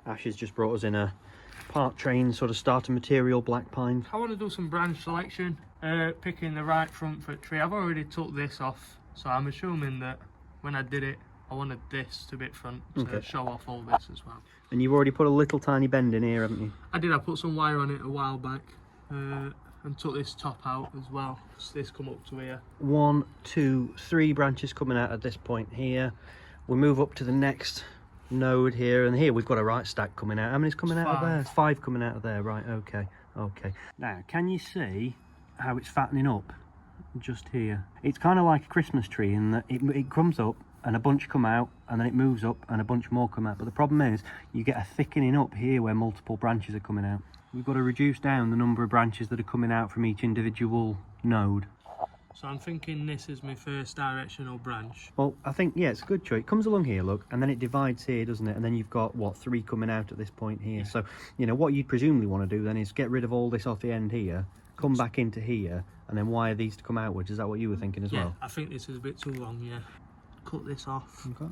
Ash has just brought us in a part train sort of starter material, black pine. I want to do some branch selection, picking the right front foot tree. I've already took this off, so I'm assuming that when I did it, I wanted this to be front to show off all this as well. And you've already put a little tiny bend in here, haven't you? I did. I put some wire on it a while back and took this top out as well. So this come up to here. 1, 2, 3 branches coming out at this point here. We'll move up to the next node here, and here we've got a right stack coming out. How many's coming out of there? 5 coming out of there, right? Okay. Now, can you see how it's fattening up just here? It's kind of like a Christmas tree in that it comes up and a bunch come out, and then it moves up and a bunch more come out. But the problem is you get a thickening up here where multiple branches are coming out. We've got to reduce down the number of branches that are coming out from each individual node. So I'm thinking this is my first directional branch. Well, I think, yeah, it's a good choice. It comes along here, look, and then it divides here, doesn't it? And then you've got, what, 3 coming out at this point here. So, you know, what you'd presumably want to do then is get rid of all this off the end here, come back into here, and then wire these to come outwards. Is that what you were thinking as well? I think this is a bit too long, yeah. Cut this off. Okay.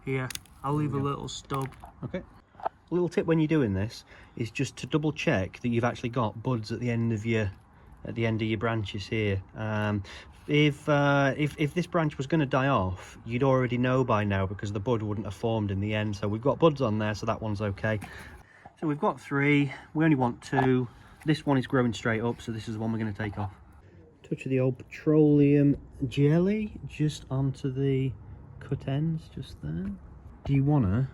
Here. I'll leave a little stub. Okay. A little tip when you're doing this is just to double check that you've actually got buds at the end of your branches here. If this branch was going to die off, you'd already know by now because the bud wouldn't have formed in the end. So we've got buds on there, so that one's okay. So we've got 3, we only want 2. This one is growing straight up, so this is the one we're going to take off. Touch of the old petroleum jelly just onto the cut ends, just there. Do you want to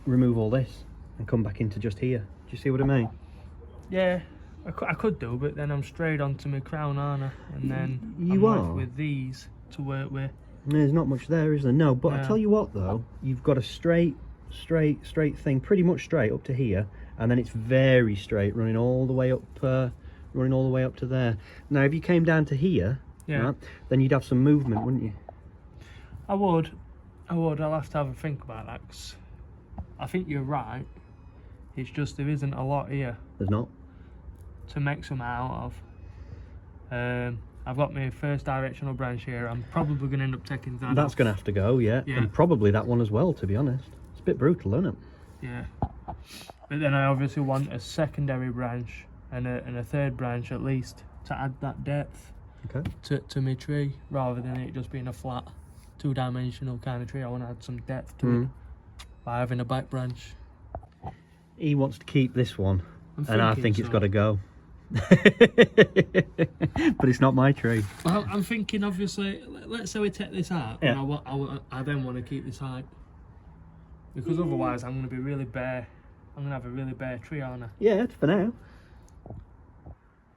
remove all this and come back into just here? Do you see what I mean? Yeah. I could do, but then I'm straight onto my crown, aren't I? And then you I'm are left with these to work with. There's not much there, is there? No, but I tell you what though, you've got a straight thing, pretty much straight up to here, and then it's very straight, running all the way up, to there. Now, if you came down to here, right, then you'd have some movement, wouldn't you? I would. I'll have to have a think about that. 'Cause I think you're right. It's just there isn't a lot here. There's not. To make some out of. I've got my first directional branch here. I'm probably going to end up taking that. That's going to have to go, yeah, and probably that one as well. To be honest, it's a bit brutal, isn't it? Yeah. But then I obviously want a secondary branch and a third branch at least to add that depth. To my tree, rather than it just being a flat, 2-dimensional kind of tree. I want to add some depth to it by having a back branch. He wants to keep this one, and I think it's got to go. But it's not my tree. Well, I'm thinking, obviously, let's say we take this out, and I then want to keep this height, because otherwise I'm going to be really bare. I'm going to have a really bare tree, aren't I? Yeah, for now.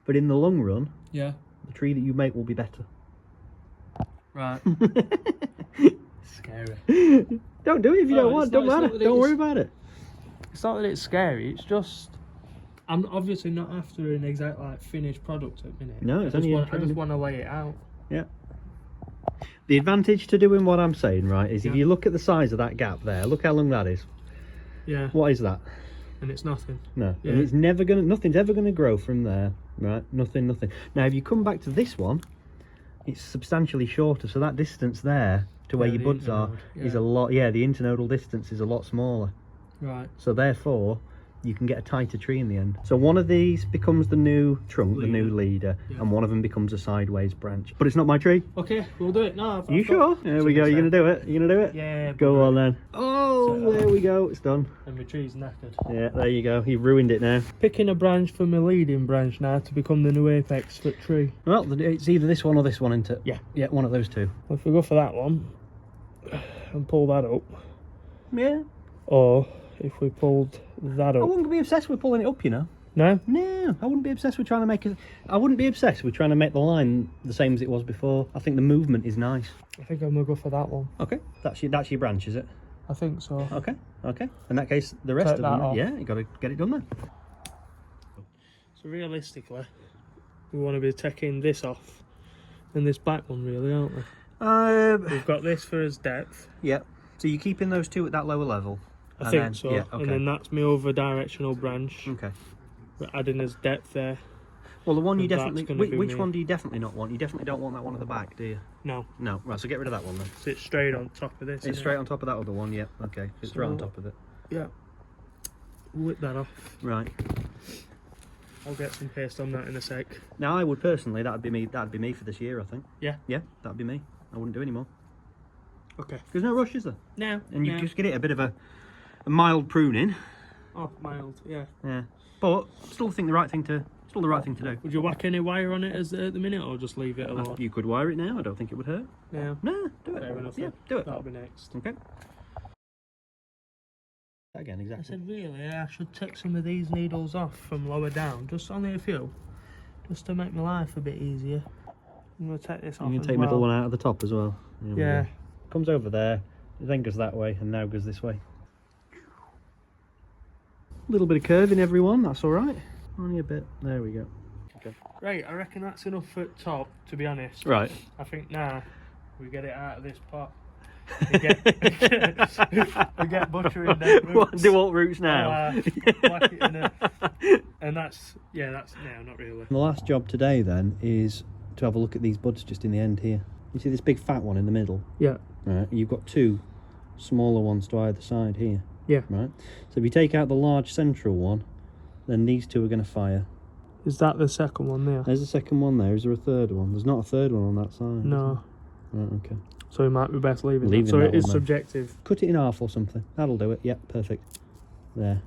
But in the long run, the tree that you make will be better. Right. Scary. Don't do it if you don't want. Don't matter. Don't worry about it. It's not that it's scary. It's just I'm obviously not after an exact finished product at the minute. No, it's I just want to lay it out. Yeah. The advantage to doing what I'm saying, right, is if you look at the size of that gap there, look how long that is. Yeah. What is that? And it's nothing. No. Yeah. And it's never gonna. Nothing's ever gonna grow from there, right? Nothing. Now, if you come back to this one, it's substantially shorter. So that distance there to where your buds are is a lot. Yeah, the internodal distance is a lot smaller. Right. So therefore, you can get a tighter tree in the end. So one of these becomes the new trunk, the new leader, and one of them becomes a sideways branch. But it's not my tree. Okay, we'll do it. No, you sure? There we go. You're gonna do it. You're gonna do it. Yeah. Go on then. Oh, there we go. It's done. And my tree's knackered. Yeah, there you go. You've ruined it now. Picking a branch for my leading branch now to become the new apex foot tree. Well, it's either this one or this one, isn't it? Yeah. Yeah, one of those two. If we go for that one and pull that up. Yeah. Or if we pulled that up. I wouldn't be obsessed with pulling it up, you know. No? No, I wouldn't be obsessed with trying to make it. I wouldn't be obsessed with trying to make the line the same as it was before. I think the movement is nice. I think I'm gonna go for that one. Okay, that's your branch, is it? I think so. Okay. In that case, the rest of them, you got to get it done then. So realistically, we want to be taking this off and this back one, really, aren't we? We've got this for its depth. Yeah. So you're keeping those two at that lower level. I think so. Yeah, okay. And then that's my over directional branch. Okay. We're adding as depth there. Well, the one you definitely. Which one do you definitely not want? You definitely don't want that one at the back, do you? No. No. Right. So get rid of that one then. So it's straight on top of this. It's straight on top of that other one. Yeah. Okay. It's right on top of it. Yeah. whip that off. Right. I'll get some paste on that in a sec. Now, I would personally, that'd be me for this year, I think. Yeah? Yeah, that'd be me. I wouldn't do any more. Okay. There's no rush, is there? No. And you just get it a bit of a mild pruning. Oh, mild, yeah. Yeah. But still think the right thing to do. Would you whack any wire on it at the minute, or just leave it alone? You could wire it now. I don't think it would hurt. No. No, do it. Fair enough. Yeah, Then. do it. That'll be next. Okay. Again, I exactly. said, really, I should take some of these needles off from lower down, just only a few, just to make my life a bit easier. I'm going to take this off. You can take middle one out of the top as well. Yeah. Comes over there, it then goes that way, and now goes this way. A little bit of curving, everyone. That's all right. Only a bit. There we go. Okay. Right, I reckon that's enough at top, to be honest. Right. I think now we get it out of this pot. We get buttering them roots. What, do what roots now? Whack it in and that's no, not really. The last job today then is to have a look at these buds just in the end here. You see this big fat one in the middle? Yeah. Right. You've got two smaller ones to either side here. Yeah. Right. So if you take out the large central one, then these two are going to fire. Is that the second one there? There's a second one there. Is there a third one? There's not a third one on that side. No. Right, okay. So it might be best leaving Leaving that. So that it is one then. subjective. Cut it in half or something. That'll do it. Yep, perfect. There.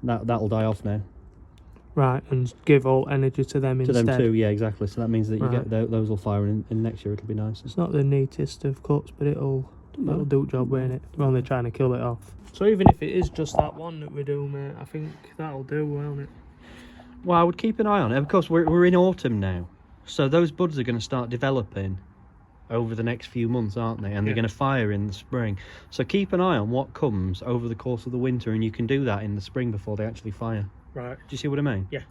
That'll die off now. Right, and give all energy to them To instead. them too, yeah, exactly. So that means that you Right. get those will fire in next year. It'll be nice. It's not the neatest of cuts, but it'll do the job, won't it? We're only trying to kill it off. So even if it is just that one that we do, mate, I think that'll do, won't it? Well, I would keep an eye on it. Of course, we're in autumn now, so those buds are going to start developing over the next few months, aren't they? And they're going to fire in the spring. So keep an eye on what comes over the course of the winter, and you can do that in the spring before they actually fire. Right. Do you see what I mean? Yeah.